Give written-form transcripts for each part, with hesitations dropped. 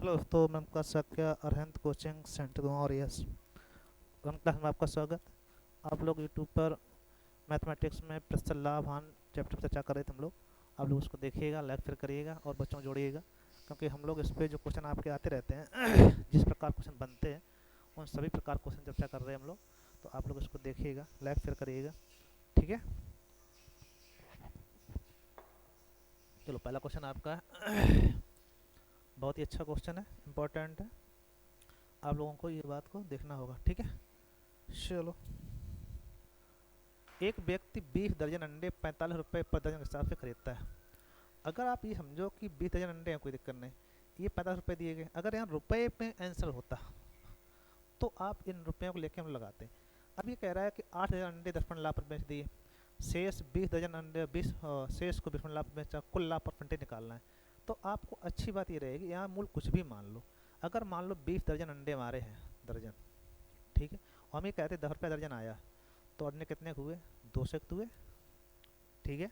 Hello दोस्तों, मैं आपका सक्या अरहंत कोचिंग सेंटर हूँ और यस हम क्लास में आपका स्वागत। आप लोग यूट्यूब पर मैथमेटिक्स में प्रतिशत लाभ हानि चैप्टर पर चर्चा कर रहे थे हम लोग। आप लोग उसको देखिएगा, लाइक शेयर करिएगा और बच्चों को जोड़िएगा, क्योंकि हम लोग इस पे जो क्वेश्चन आपके आते रहते हैं जिस प्रकार क्वेश्चन बनते हैं उन सभी प्रकार क्वेश्चन चर्चा कर रहे हैं हम लोग। तो आप लोग इसको देखिएगा, लाइक शेयर करिएगा, ठीक है। चलो, पहला क्वेश्चन आपका है। बहुत ही अच्छा क्वेश्चन है, इंपॉर्टेंट है, आप लोगों को ये बात को देखना होगा, ठीक है। चलो, एक व्यक्ति 20 दर्जन अंडे 45 रुपये पर दर्जन के हिसाब से खरीदता है। अगर आप ये समझो कि 20 दर्जन अंडे हैं, कोई दिक्कत नहीं, ये 45 रुपये दिए गए, अगर यहाँ रुपये में आंसर होता तो आप इन रुपयों को लेके हम लगाते। अब ये कह रहा है कि 8 दर्जन अंडे 10 लाख पर बेच दिए, शेष 20 दर्जन अंडे 20 शेष को 20 लाख पर बेचा, कुल लाभ परसेंटेज निकालना है। तो आपको अच्छी बात ये रहेगी, यहाँ मूल कुछ भी मान लो। अगर मान लो 20 दर्जन अंडे मारे हैं, दर्जन, ठीक है, और हम ये कहते 10 रुपये दर्जन आया, तो अंडे कितने हुए? 200 हुए, ठीक है।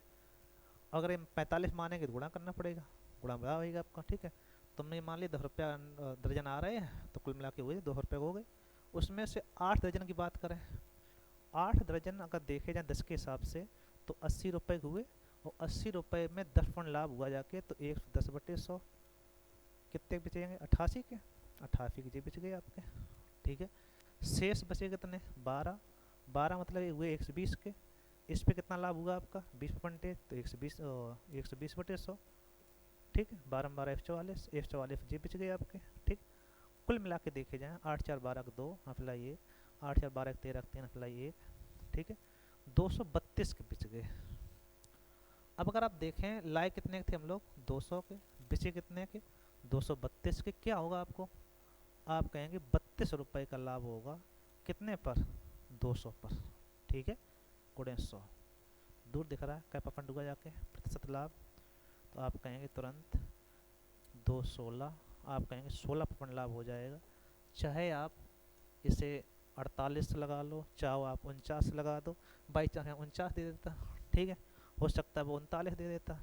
अगर हम 45 मानेंगे तो गुणा करना पड़ेगा, गुणा बड़ा होगा आपका, ठीक है। तुमने ये मान लिया 10 रुपया दर्जन आ रहे हैं, तो कुल मिला के हुए 200 रुपये हो गए। उसमें से 8 दर्जन की बात करें, 8 दर्जन अगर देखे जाए 10 के हिसाब से, तो 80 रुपये हुए, और 80 रुपये में 10 लाभ हुआ जाके, तो 110/100 कितने बचेंगे? 88 के, 88 के जी बच गए आपके, ठीक है। शेष बचे कितने? 12, 12 मतलब ये हुए 120 के। इस पे कितना लाभ हुआ आपका? 20%, तो 120/100, ठीक है। 12 12 144, 144 जी बच गए आपके, ठीक। कुल मिला के देखे जाए, 8 4 12 2 अप्लाई 1, 8 4 12 13 3 अप्लाई 1, ठीक है। 232 के बच गए। अब अगर आप देखें लाए कितने थे हम लोग? 200 के, बचे कितने के? 232 के। क्या होगा आपको? आप कहेंगे 32 रुपये का लाभ होगा, कितने पर? 200 पर, ठीक है। गुणे 100, दूर दिख रहा है, क्या परसेंट हुआ जाके प्रतिशत लाभ? तो आप कहेंगे तुरंत 216, आप कहेंगे 16% लाभ हो जाएगा। चाहे आप इसे 48 लगा लो, चाहे आप 49 लगा दो, बाई चांस 49 दे देता, ठीक है। हो सकता है वो 39 दे देता,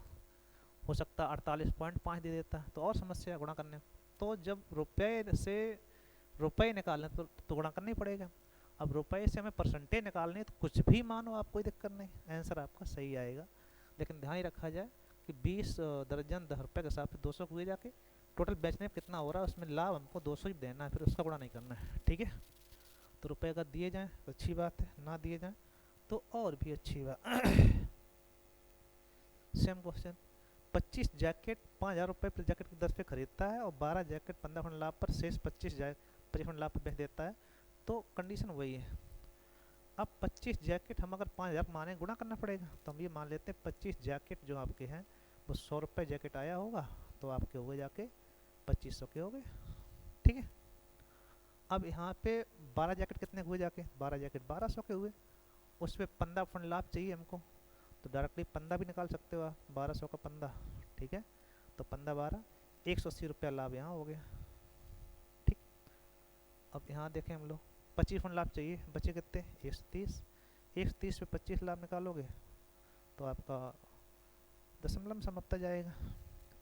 हो सकता है 48.5 दे देता, तो और समस्या गुणा करने। तो जब रुपये से रुपये निकालने तो गुणा करना ही पड़ेगा। अब रुपये से हमें परसेंटेज निकालने, तो कुछ भी मानो आप, कोई दिक्कत नहीं, आंसर आपका सही आएगा। लेकिन ध्यान ही रखा जाए कि 20 दर्जन 10 रुपये के हिसाब से 200 हुए जाके, टोटल बेचने में कितना हो रहा है, उसमें लाभ हमको 200 ही देना है, फिर उसका गुणा नहीं करना है, ठीक है। तो रुपये अगर दिए जाएँ तो अच्छी बात है, ना दिए जाएँ तो और भी अच्छी बात। सेम क्वेश्चन, 25 जैकेट 5,000 रुपये प्रति जैकेट की दर पे खरीदता है, और 12 जैकेट 15 लाभ पर शेष 25 लाभ पर बेच देता है। तो कंडीशन वही है। अब 25 जैकेट हम अगर 5,000 माने, गुणा करना पड़ेगा, तो हम ये मान लेते हैं 25 जैकेट जो आपके हैं वो 100 रुपये जैकेट आया होगा, तो आपके हो गए जाके 2500 के हो गए, ठीक है। अब यहाँ पे 12 जैकेट कितने हुए जाके? 12 जैकेट 1200 के हुए, उस पर 15% लाभ चाहिए हमको, तो डायरेक्टली 15 भी निकाल सकते हो आप, 1200 का 15, ठीक है। तो 15 12 180 रुपया लाभ यहाँ हो गया, ठीक। अब यहाँ देखें हम लोग, 25% लाभ चाहिए, बचे कितने? 130, 130 पे 25 लाभ निकालोगे तो आपका दशमलव समाप्त जाएगा,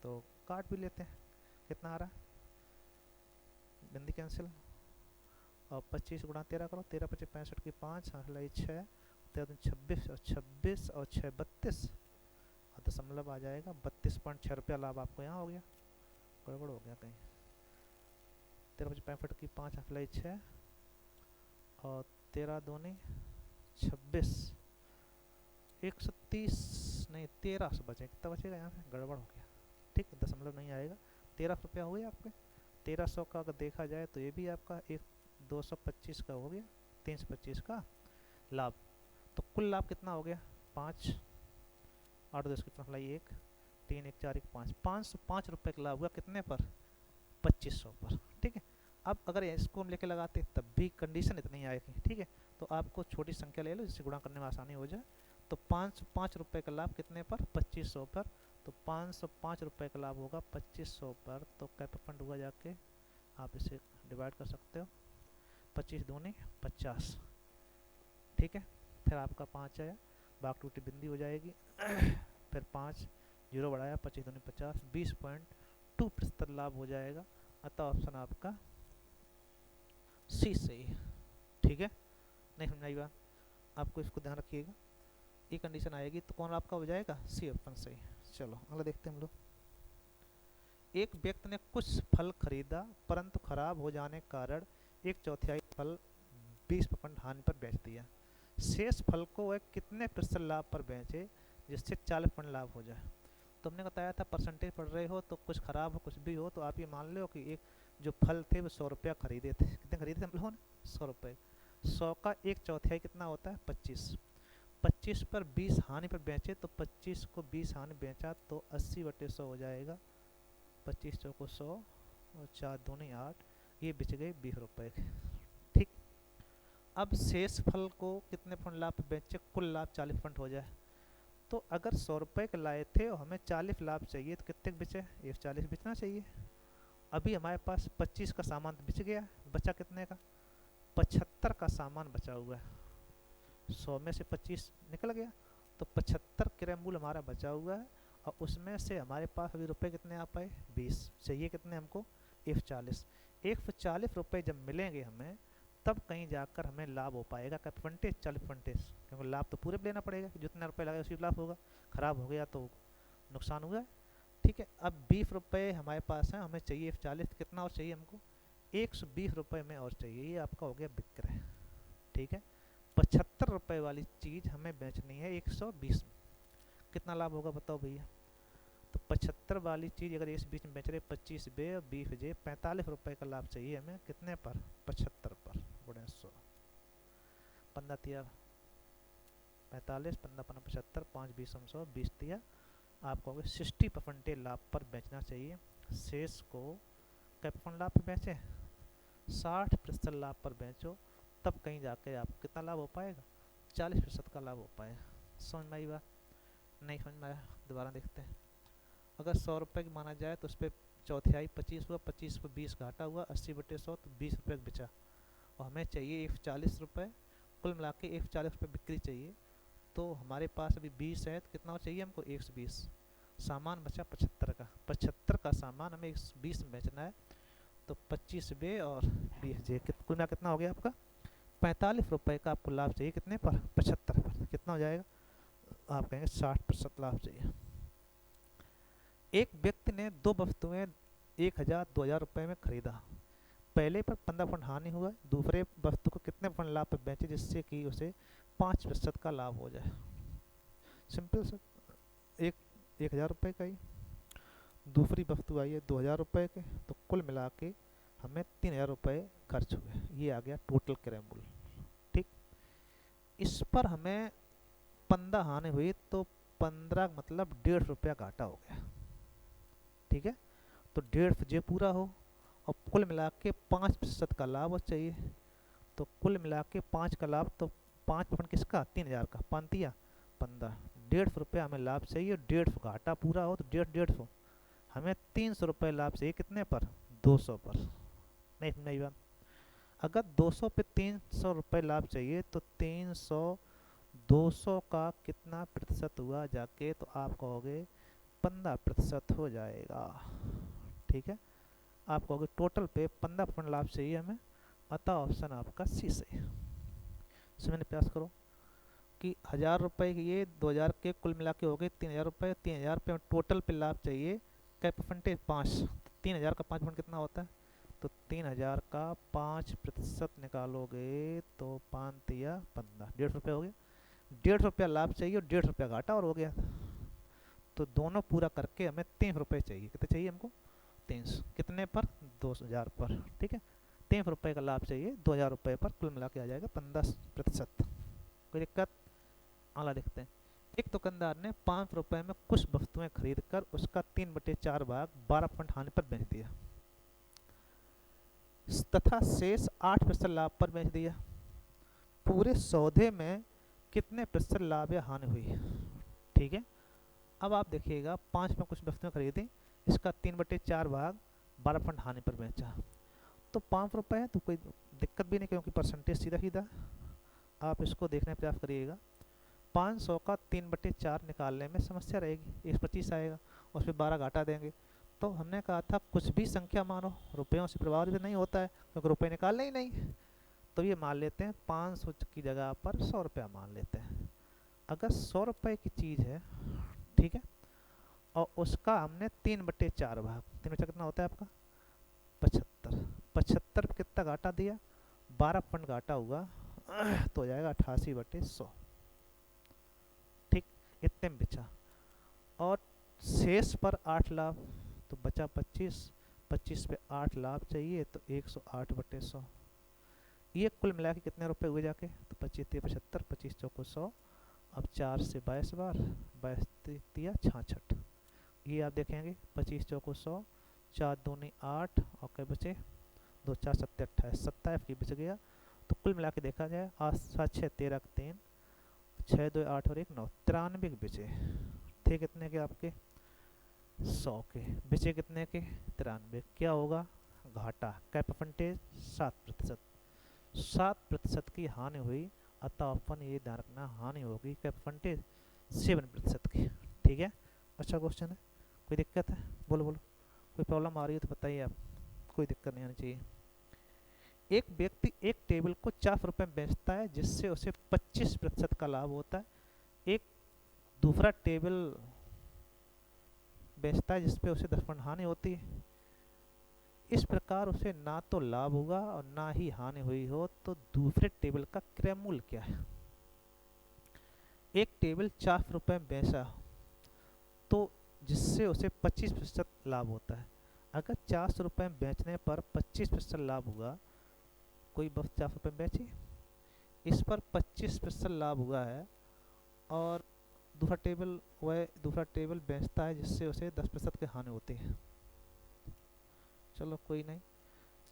तो काट भी लेते हैं, कितना आ रहा है? बिंदी कैंसिल, और 25 गुणा 13 करो, 13 25 65 की 5 हलाई 6, 13 26, और 26 और 6 32, और दशमलव आ जाएगा 32.6 रुपया लाभ आपको यहाँ हो गया। गड़बड़ हो गया कहीं, 13 25 65 की 5 हलाई 6, और 13 दूनी 26, 130 नहीं 1300 बचे, कितना बचेगा यहाँ पे? गड़बड़ हो गया, ठीक है, दशमलव नहीं आएगा। 1300 हुए आपके, 1300 का अगर देखा जाए तो ये भी आपका 225 का हो गया, 325 का लाभ। तो कुल लाभ कितना हो गया? 5 8 10 की फलाई 1 3 1 4 1 5, 505 रुपये का लाभ हुआ, कितने पर? 2500 पर, ठीक है। अब अगर इसको हम लेके लगाते तब भी कंडीशन इतनी आएगी, ठीक है। तो आपको छोटी संख्या ले लो जिससे गुणा करने में आसानी हो जाए। तो 505 रुपये का लाभ कितने पर? 2500 पर, तो 505 रुपये का लाभ होगा 2500 पर, तो क्या परसेंट हुआ जाके, आप इसे डिवाइड कर सकते हो, 25 दूनी 50, ठीक है। फिर आपका 5 आया, बाग टूटी बिंदी हो जाएगी, फिर 5 जीरो बढ़ाया, 25 दूनी 50, 20.2% लाभ हो जाएगा अतः ऑप्शन आपका सी सही है। ठीक है, नहीं समझाई बात, आपको इसको ध्यान रखिएगा, ये कंडीशन आएगी तो कौन आपका हो जाएगा, सी ऑप्शन सही। चलो अगला देखते हैं हम लोग। एक व्यक्ति ने कुछ फल खरीदा परंतु खराब हो जाने के कारण एक चौथाई फल 20% हानि पर बेच दिया। शेष फल को वह कितने प्रतिशत लाभ पर बेचे जिससे 40% लाभ हो जाए। तो हमने बताया था परसेंटेज पढ़ रहे हो तो कुछ खराब हो कुछ भी हो तो आप ये मान लो कि एक जो फल थे वो 100 रुपया खरीदे थे, कितने खरीदे थे हम लोगों ने, 100 रुपये। 100 का एक चौथाई कितना होता है, 25। 25 पर 20 हानि पर बेचे तो 25 को 20 हानि बेचा तो 80/100 हो जाएगा। 25 चौको 100 और 4 दूनी 8, ये बिच गए 20 रुपये के। ठीक, अब शेष फल को कितने फंड लाभ पे बेचे, कुल लाभ 40% हो जाए। तो अगर 100 रुपये के लाए थे और हमें 40 लाभ चाहिए तो कितने बिचे, 140 बिचना चाहिए। अभी हमारे पास 25 का सामान बिच गया, बचा कितने का, 75 का सामान बचा हुआ है। 100 में से 25 निकल गया तो 75 क्रय मूल्य हमारा बचा हुआ है और उसमें से हमारे पास अभी रुपए कितने आ पाए, 20। चाहिए कितने हमको, 140। 140 रुपये जब मिलेंगे हमें तब कहीं जाकर हमें लाभ हो पाएगा का परसेंटेज, 40%। क्योंकि लाभ तो पूरे लेना पड़ेगा, जितना रुपये लगे उसी लाभ होगा, खराब हो गया तो नुकसान हुआ। ठीक है, अब 20 रुपये हमारे पास है, हमें चाहिए 140, कितना और चाहिए हमको, 120 रुपये में और चाहिए, ये आपका हो गया विक्रय। ठीक है, 75 रुपये वाली चीज़ हमें बेचनी है 120 में, कितना लाभ होगा बताओ भैया। तो 75 वाली चीज़ अगर इस बीच में बेच रहे 25 बे और 20 जे 45 रुपये का लाभ चाहिए हमें, कितने पर, 75 पर गुणे 100, 15 तिया 45, 15 15 75, 5 20 100, 20 तिया आपको 60% लाभ पर बेचना चाहिए। शेष को कैपिटल लाभ पर बेचें, 60% लाभ पर बेचो, तब कहीं जाके आपको कितना लाभ हो पाएगा, 40% का लाभ हो पाएगा। समझ में आई बात, नहीं समझ में आया दोबारा देखते हैं। अगर 100 रुपये की माना जाए तो उस पर चौथाई 25 हुआ, 25 पर 20 घाटा हुआ, 80/100 तो 20 रुपये बिचा और हमें चाहिए 140 रुपये, कुल मिला के 140 रुपये बिक्री चाहिए। तो हमारे पास अभी 20 है तो कितना चाहिए हमको, 120। सामान बचा 75 का, 75 का सामान हमें 120 में बेचना है तो 25 बे और 20 जे कुल मिला कितना हो गया आपका, 45 रुपये का आपको लाभ चाहिए, कितने पर, 75 पर, कितना हो जाएगा, आप कहेंगे 60% लाभ चाहिए। एक व्यक्ति ने दो वस्तुएं 1000 2000 रुपये में खरीदा, पहले पर 15% हानि हुआ, दूसरे वस्तु को कितने % लाभ पर बेचे जिससे कि उसे 5% का लाभ हो जाए। सिंपल सर, एक 1000 रुपये का ही, दूसरी वस्तु आई है 2000 रुपये के, तो कुल मिला के हमें 3000 रुपये खर्च हुए, ये आ गया टोटल क्रय मूल्य। ठीक, इस पर हमें 15 हानि हुई तो 15 मतलब 150 रुपया घाटा हो गया। ठीक है, तो 150 जे पूरा हो और कुल मिला के 5% का लाभ चाहिए, तो कुल मिला के 5 का लाभ, तो 5% किसका, 3000 का, 5 या 15, 150 रुपया हमें लाभ चाहिए, 150 घाटा पूरा हो तो 150, हमें 300 रुपये लाभ चाहिए, कितने पर, 200 पर। नहीं बात, अगर 200 पे 300 रुपये लाभ चाहिए तो 300 200 का कितना प्रतिशत हुआ जाके, तो आप कहोगे 15% हो जाएगा। ठीक है, आप कहोगे टोटल पे 15% लाभ चाहिए हमें, अतः ऑप्शन आपका सी से। समझने प्रयास करो कि 1000 रुपये की ये 2000 के कुल मिला के हो गए 3000 रुपये, 3000 पे टोटल पे लाभ चाहिए, क्या परसेंटेज 5, 3000 का 5% कितना होता है, तो 3000 का 5% निकालोगे तो 5 या 15, 150 रुपये हो गया, 150 रुपया लाभ चाहिए और 150 रुपया घाटा और हो गया, तो दोनों पूरा करके हमें 300 रुपये चाहिए, कितने चाहिए हमको, 300, कितने पर, 2000 पर। ठीक है, 300 रुपये का लाभ चाहिए 2000 रुपये पर, कुल मिला के आ जाएगा 15%। कोई दिक्कत, अगला देखते हैं। एक दुकानदार ने 5 रुपये में कुछ वस्तुएं खरीद कर उसका 3/4 भाग 12% हानि पर बेच दिया तथा शेष 8% लाभ पर बेच दिया। पूरे सौदे में कितने प्रतिशत लाभ या हानि हुई। ठीक है, अब आप देखिएगा 5 में कुछ वस्तुएं खरीदी, इसका 3/4 भाग 12% हानि पर बेचा, तो 5 रुपये है तो कोई दिक्कत भी नहीं क्योंकि परसेंटेज सीधा सीधा। आप इसको देखने का प्रयास करिएगा, 500 का 3/4 निकालने में समस्या रहेगी, 125 आएगा, उस पर 12 घाटा देंगे तो हमने कहा था कुछ भी संख्या मानो, रुपयों से प्रभावित नहीं होता है क्योंकि रुपये निकालने ही नहीं। तो ये मान लेते हैं 500 की जगह पर 100 रुपया मान लेते हैं। अगर 100 रुपये की चीज़ है, ठीक है, और उसका हमने 3/4 भाग, 3/4 कितना होता है आपका 75, 75 पे कितना घाटा दिया 12% घाटा हुआ तो हो जाएगा 88/100, ठीक, इतने में बेचा। और शेष पर 8 लाभ, तो बचा 25, 25 पे 8 लाभ चाहिए तो 108/100। ये कुल मिला के कितने रुपए हुए जाके, तो 25 3 75, 25 चौको 100। अब 4 से 22 बार, 22 तिया 66, ये आप देखेंगे 25 चौको 100, 4 दूनी 8 और क्या बचे 2 4 7 28, 27 की बच गया। तो कुल मिला के देखा जाए 8 7 6 13 3, 6 2 8 और 1 9, 93 के बचे। थे कितने के आपके 100 के, बचे कितने के 93। क्या होगा घाटा, क्या परसेंटेज 7%, 7% की हानि हुई। अतः अपन ये ध्यान रखना हानि होगी क्या परसेंटेज 7% की, ठीक है। अच्छा क्वेश्चन है, कोई दिक्कत है बोलो बोलो, कोई प्रॉब्लम आ रही है तो बताइए आप, कोई दिक्कत नहीं आनी चाहिए। एक व्यक्ति एक टेबल को 4 रुपये में बेचता है जिससे उसे 25% का लाभ होता है। एक दूसरा टेबल बेचता है जिसपे उसे 10% हानि होती है। इस प्रकार उसे ना तो लाभ होगा और ना ही हानि हुई हो, तो दूसरे टेबल का क्रय मूल्य क्या है। एक टेबल 4 रुपये में बेचा तो जिससे उसे 25% लाभ होता है। अगर 400 रुपये में बेचने पर 25% लाभ हुआ, कोई बस 400 रुपये में बेची, इस पर 25% लाभ हुआ है और दूसरा टेबल बेचता है जिससे उसे 10% की हानि होती है। चलो कोई नहीं,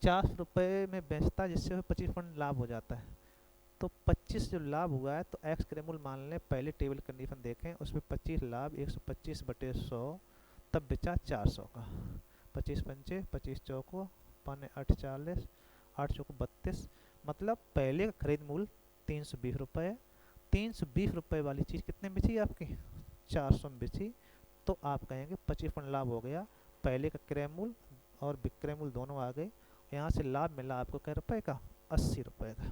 400 रुपये में बेचता है जिससे 25% लाभ हो जाता है, तो 25 जो लाभ हुआ है तो एक्स क्रय मूल्य मान लें। पहले टेबल कंडीशन देखें, उसमें 25 लाभ 125/100, तब बेचा 400 का। 25 पंचे 25 चौको 5 8 40, 8 चौको 32, मतलब पहले का खरीद मूल्य 320 रुपये। 320 रुपये वाली चीज़ कितने में बेची आपकी 400 में बेची, तो आप कहेंगे 25% लाभ हो गया। पहले का क्रय मूल्य और विक्रय मूल्य दोनों आ गए। यहाँ से लाभ मिला आपको कै रुपये का 80 रुपये का,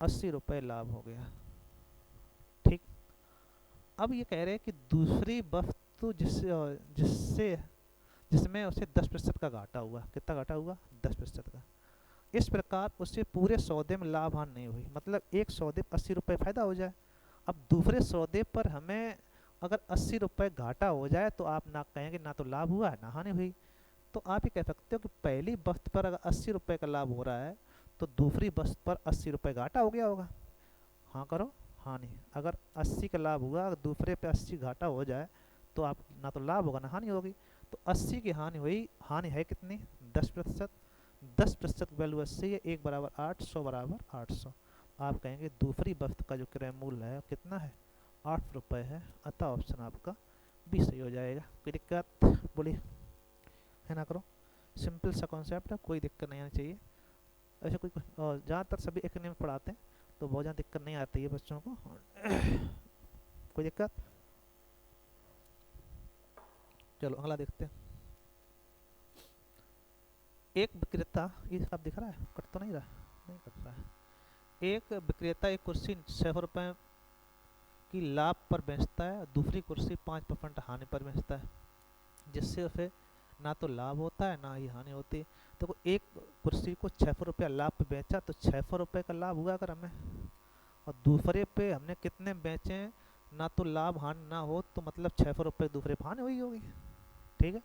80 रुपये लाभ हो गया, ठीक। अब ये कह रहे हैं कि दूसरी वस्तु जिसमें उसे 10% का घाटा हुआ, कितना घाटा हुआ 10% का। इस प्रकार उससे पूरे सौदे में लाभ हानि नहीं हुई, मतलब एक सौदे पर 80 रुपये फायदा हो जाए। अब दूसरे सौदे पर हमें अगर 80 रुपये घाटा हो जाए तो आप ना कहेंगे ना तो लाभ हुआ ना हानि हुई। तो आप ये कह सकते हो कि पहली वस्तु पर अगर 80 रुपये का लाभ हो रहा है तो दूसरी वस्तु पर 80 रुपये घाटा हो गया होगा। हाँ करो, हानि। अगर 80 का लाभ हुआ, अगर दूसरे पे 80 घाटा हो जाए तो आप ना तो लाभ होगा ना हानि होगी। तो 80 की हानि हुई, हानि है कितनी 10%, 10% वैल्यू 80 है, 1 बराबर 8, 100 बराबर 800। आप कहेंगे दूसरी वस्तु का जो क्रय मूल्य है कितना है 8 रुपये है। अतः ऑप्शन आपका बी सही हो जाएगा। कोई दिक्कत बोलिए, है ना करो, सिंपल सा कॉन्सेप्ट है, कोई दिक्कत नहीं आनी चाहिए। ऐसे कोई ज़्यादातर सभी एक में पढ़ाते हैं तो बहुत ज़्यादा दिक्कत नहीं आती है बच्चों को। कोई दिक्कत, चलो अगला देखते हैं। एक विक्रेता, ये सब दिख रहा है, कट तो नहीं रहा, नहीं कट रहा है। एक विक्रेता एक कुर्सी 600 रुपये की लाभ पर बेचता है, दूसरी कुर्सी 5% हानि पर बेचता है, जिससे उसे ना तो लाभ होता है ना ही हानि होती है। तो एक कुर्सी को 600 रुपया लाभ पे बेचा तो 600 रुपये का लाभ हुआ अगर हमें, और दूसरे पे हमने कितने बेचे ना तो लाभ हानि ना हो, तो मतलब 600 रुपये दूसरे पे हानि हुई होगी, ठीक है।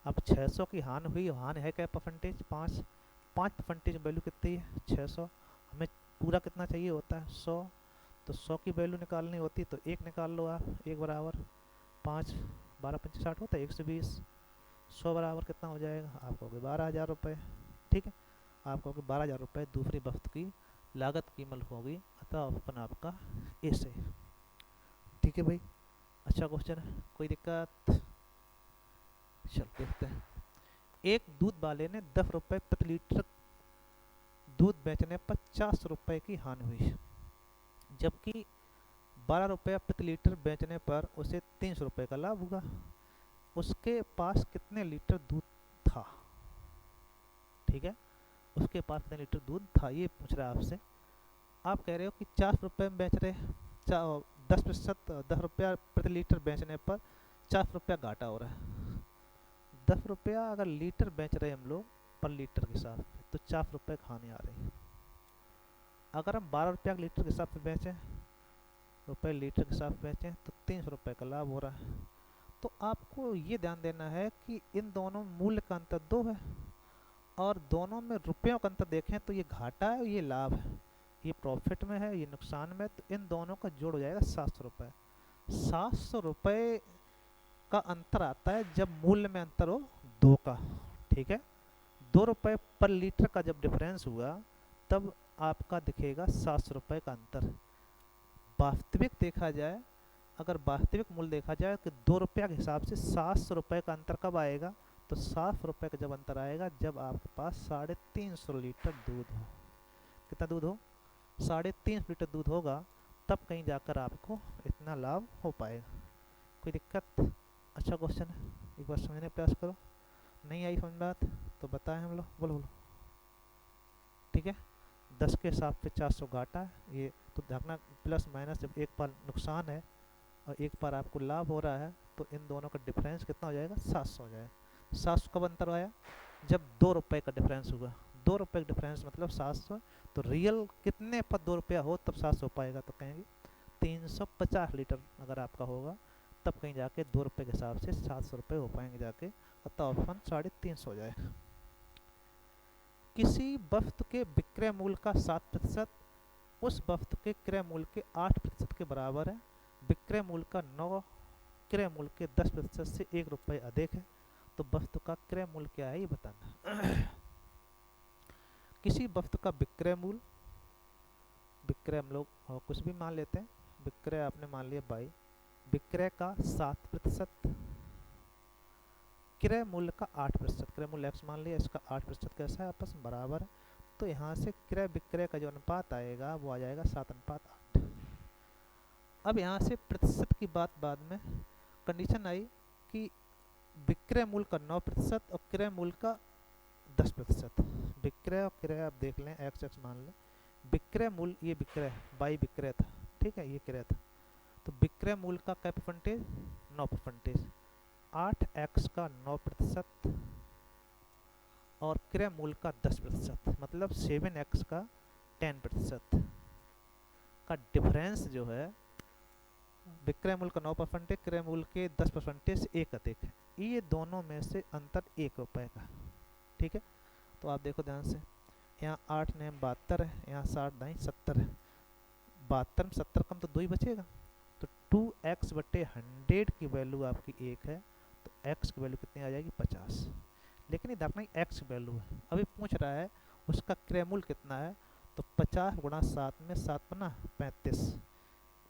अब 600 की हानि हुई, हानि है क्या परसेंटेज 5% वैल्यू कितनी है 600, हमें पूरा कितना चाहिए होता है 100, तो 100 की वैल्यू निकालनी होती तो 1 निकाल लो आप, 1 बराबर 5, 12 25 60 होता है 120, 100 बराबर कितना हो जाएगा आप कहोगे 12,000 रुपये, ठीक है। आप कहोगे 12,000 रुपये दूसरी वस्तु की लागत कीमत होगी। अतः ऑप्शन आपका ए से, ठीक है भाई। अच्छा क्वेश्चन है, कोई दिक्कत, चल देखते हैं। एक दूध वाले ने 10 रुपये प्रति लीटर दूध बेचने पर 50 रुपये की हानि हुई, जबकि 12 रुपये प्रति लीटर बेचने पर उसे 300 रुपये का लाभ हुआ। उसके पास कितने लीटर दूध था, ठीक है, उसके पास कितने लीटर दूध था ये पूछ रहा है आपसे। आप कह रहे हो कि 4 रुपये में बेच रहे, 10%, 10 रुपया प्रति लीटर बेचने पर 4 रुपया घाटा हो रहा है। 10 रुपया अगर लीटर बेच रहे हैं हम लोग पर लीटर के हिसाब से, तो 4 रुपये खाने आ रही है। अगर हम 12 रुपया के लीटर के हिसाब से बेचें, रुपये लीटर के हिसाब से बेचें, तो 300 रुपये का लाभ हो रहा है। तो आपको ये ध्यान देना है कि इन दोनों मूल्य का अंतर 2 है, और दोनों में रुपयों का अंतर देखें तो ये घाटा है, ये लाभ है, ये प्रॉफिट में है, ये नुकसान में। तो इन दोनों का जोड़ हो जाएगा 700 रुपये। 700 रुपये का अंतर आता है जब मूल्य में अंतर हो 2 का, ठीक है। 2 रुपये पर लीटर का जब डिफरेंस हुआ तब आपका दिखेगा 700 रुपये का अंतर। वास्तविक देखा जाए, अगर वास्तविक मूल्य देखा जाए कि 2 रुपया के हिसाब से 700 रुपये का अंतर कब आएगा, तो 700 रुपये का जब अंतर आएगा जब आपके पास 350 लीटर दूध हो। कितना दूध हो? 350 लीटर दूध होगा, तब कहीं जाकर आपको इतना लाभ हो पाएगा। कोई दिक्कत? अच्छा क्वेश्चन है, एक बार समझने का प्रयास करो। नहीं आई समझ बात तो बताएं हम लोग, बोलो बोलो, ठीक है। 10 के हिसाब से 400 घाटा है, ये तो देखना प्लस माइनस, जब एक बार नुकसान है और एक बार आपको लाभ हो रहा है तो इन दोनों का डिफरेंस कितना हो जाएगा? 700 हो जाएगा। 700 कब अंतर आया? जब 2 रुपये का डिफरेंस हुआ। 2 रुपये का डिफरेंस मतलब 700, तो रियल कितने पर 2 रुपया हो तब 700 पाएगा, तो कहेंगे 350 लीटर अगर आपका होगा तब कहीं जाके 2 रुपये के हिसाब से 700 रुपये हो पाएंगे जाके, अतः ऑप्शन 350 हो जाए। किसी वस्तु के विक्रय मूल्य का 7% उस वस्तु के क्रय मूल्य के 8% के बराबर है। विक्रय मूल्य का 9 क्रय मूल्य के 10% से 1 रुपये अधिक है, तो वस्तु का क्रय मूल्य क्या है ये बताना। किसी वस्तु का विक्रय मूल्य, विक्रय हम लोग कुछ भी मान लेते हैं, विक्रय आपने मान लिया 22, विक्रय का 7%, क्रय मूल्य का 8%, क्रय मूल्य x मान लिया, इसका 8% कैसा है? आपस में बराबर है। तो यहाँ से क्रय विक्रय का जो अनुपात आएगा वो आ जाएगा 7:8। अब यहाँ से प्रतिशत की बात बाद में, कंडीशन आई कि विक्रय मूल्य का 9% और क्रय मूल्य का 10%। विक्रय और क्रय आप देख लें, x मान लें, विक्रय मूल्य, ये विक्रय बाई विक्रय था, ठीक है, ये क्रय था, तो विक्रय मूल्य का क्या परसेंटेज? 9%। 8x का 9% और क्रय मूल्य का 10%, मतलब 7x का 10% का डिफरेंस जो है, विक्रय मूल्य का 9%, क्रय मूल्य के 10% से 1 अधिक है। ये दोनों में से अंतर 1 रुपये का, ठीक है। तो आप देखो ध्यान से, यहाँ 8 ने 72 है, यहाँ 60 दाई 70 है, 72 में 70 कम तो 2 ही बचेगा, तो 2x/100 की वैल्यू आपकी 1 है, तो x की वैल्यू कितनी आ जाएगी? 50। लेकिन ये देखना x की वैल्यू है, अभी पूछ रहा है उसका क्रय मूल्य कितना है, तो 50 गुणा 7 में 7 बना 35,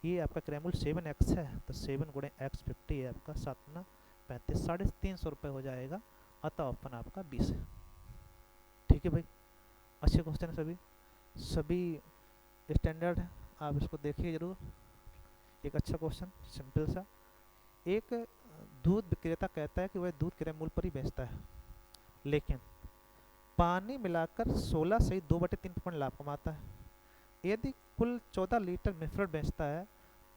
ये आपका क्रय मूल्य 7x है, तो 7 गुणे x 50 है आपका, 7 गुना 35, 350 रुपये हो जाएगा, अतः ऑप्शन आपका 20 है। ठीक है भाई, अच्छे क्वेश्चन है, सभी स्टैंडर्ड है, आप इसको देखिए जरूर। एक अच्छा क्वेश्चन, सिंपल सा। एक दूध विक्रेता कहता है कि वह दूध क्रय मूल्य पर ही बेचता है, लेकिन पानी मिलाकर 16 से 2/3 लाभ कमाता है। यदि कुल 14 लीटर मिश्रण बेचता है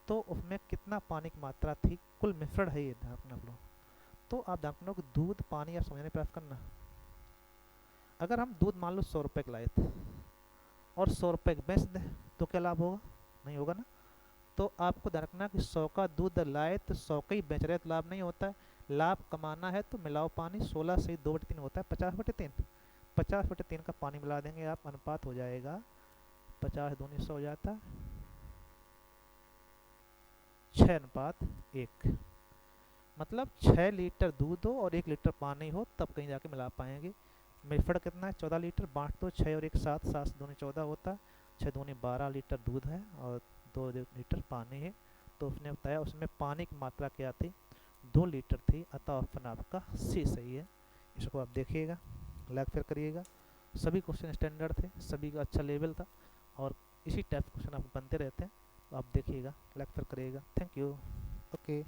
तो उसमें कितना पानी की मात्रा थी? कुल मिश्रण है ये, ध्यान रखना आप लोग। तो आप ध्यान रखना कि दूध पानी आप समझने प्रयास करना। अगर हम दूध मान लो 100 रुपये के लाए थे और 100 रुपये के बेच दें तो क्या लाभ होगा? नहीं होगा ना। तो आपको ध्यान रखना कि 100 का दूध लाए तो 100 का ही बेच रहे तो लाभ नहीं होता है। लाभ कमाना है तो मिलाओ पानी, 16 से 2/3 होता है 50/3, 50/3 का पानी मिला देंगे आप, अनुपात हो जाएगा 50 दूनी 100 हो जाता है 6:1, मतलब 6 लीटर दूध हो और 1 लीटर पानी हो तब कहीं जाके मिला पाएंगे। मिश्रण कितना है? 14 लीटर, बांट दो 6 और 1 7, 7 से 2 14 होता है, 6 दूनी 12 लीटर दूध है और 2 लीटर पानी है। तो उसने बताया उसमें पानी की मात्रा क्या थी? 2 लीटर थी, अतः ऑप्शन आपका सी सही है। इसको आप देखिएगा, लाइक फिर करिएगा। सभी क्वेश्चन स्टैंडर्ड थे, सभी का अच्छा लेवल था और इसी टाइप क्वेश्चन आप बनते रहते हैं, तो आप देखिएगा, लाइक फिर करिएगा। Thank you. ओके।